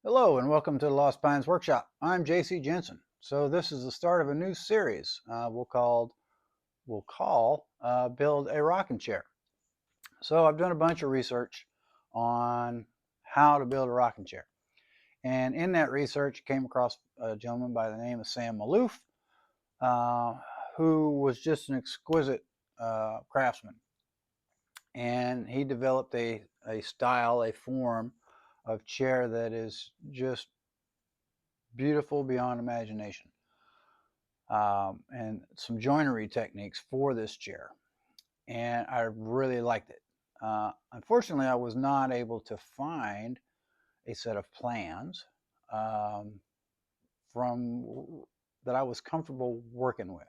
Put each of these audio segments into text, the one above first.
Hello and welcome to the Lost Pines Workshop. I'm JC Jensen. So this is the start of a new series we'll call Build a Rocking Chair. So I've done a bunch of research on how to build a rocking chair. And in that research, I came across a gentleman by the name of Sam Maloof, who was just an exquisite craftsman. And he developed a style, a form of chair that is just beautiful beyond imagination, and some joinery techniques for this chair, and I really liked it. Unfortunately, I was not able to find a set of plans from that I was comfortable working with.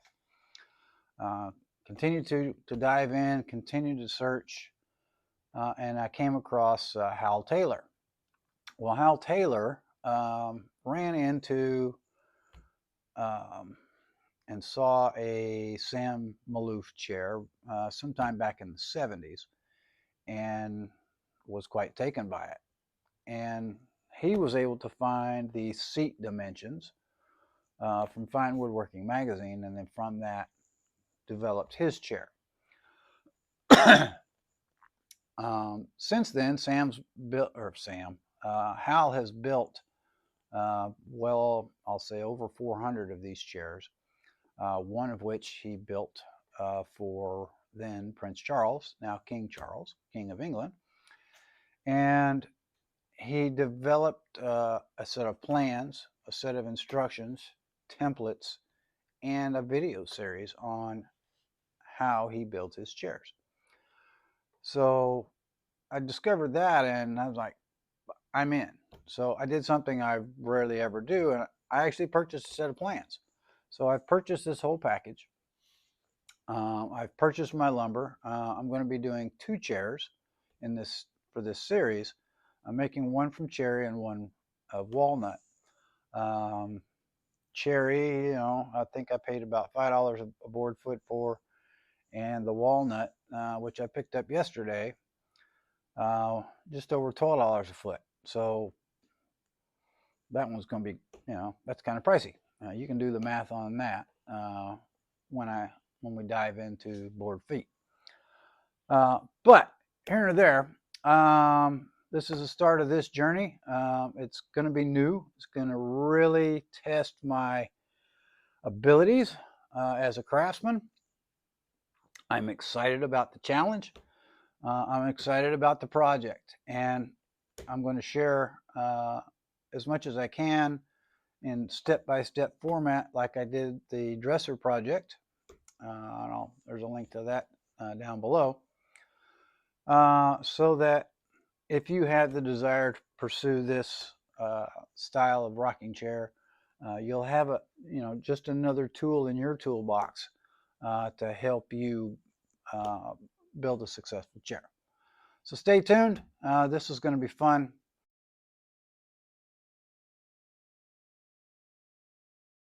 Continued to dive in, continued to search, and I came across Hal Taylor. Well, Hal Taylor ran into and saw a Sam Maloof chair sometime back in the 70s and was quite taken by it. And he was able to find the seat dimensions from Fine Woodworking magazine, and then from that developed his chair. Since then, Hal has built, well, I'll say over 400 of these chairs. One of which he built for then Prince Charles, now King Charles, King of England. And he developed a set of plans, a set of instructions, templates, and a video series on how he builds his chairs. So I discovered that and I was like, I'm in. So I did something I rarely ever do, and I actually purchased a set of plans. So I've purchased this whole package. I've purchased my lumber. I'm going to be doing 2 chairs for this series. I'm making one from cherry and one of walnut. Cherry, I think I paid about $5 a board foot for, and the walnut, which I picked up yesterday, just over $12 a foot. So that one's going to be, that's kind of pricey. You can do the math on that when we dive into board feet. But here and there, this is the start of this journey. It's going to be new. It's going to really test my abilities as a craftsman. I'm excited about the challenge. I'm excited about the project, and I'm going to share as much as I can in step-by-step format, like I did the dresser project. There's a link to that down below, so that if you have the desire to pursue this style of rocking chair, you'll have just another tool in your toolbox to help you build a successful chair. So stay tuned. This is going to be fun.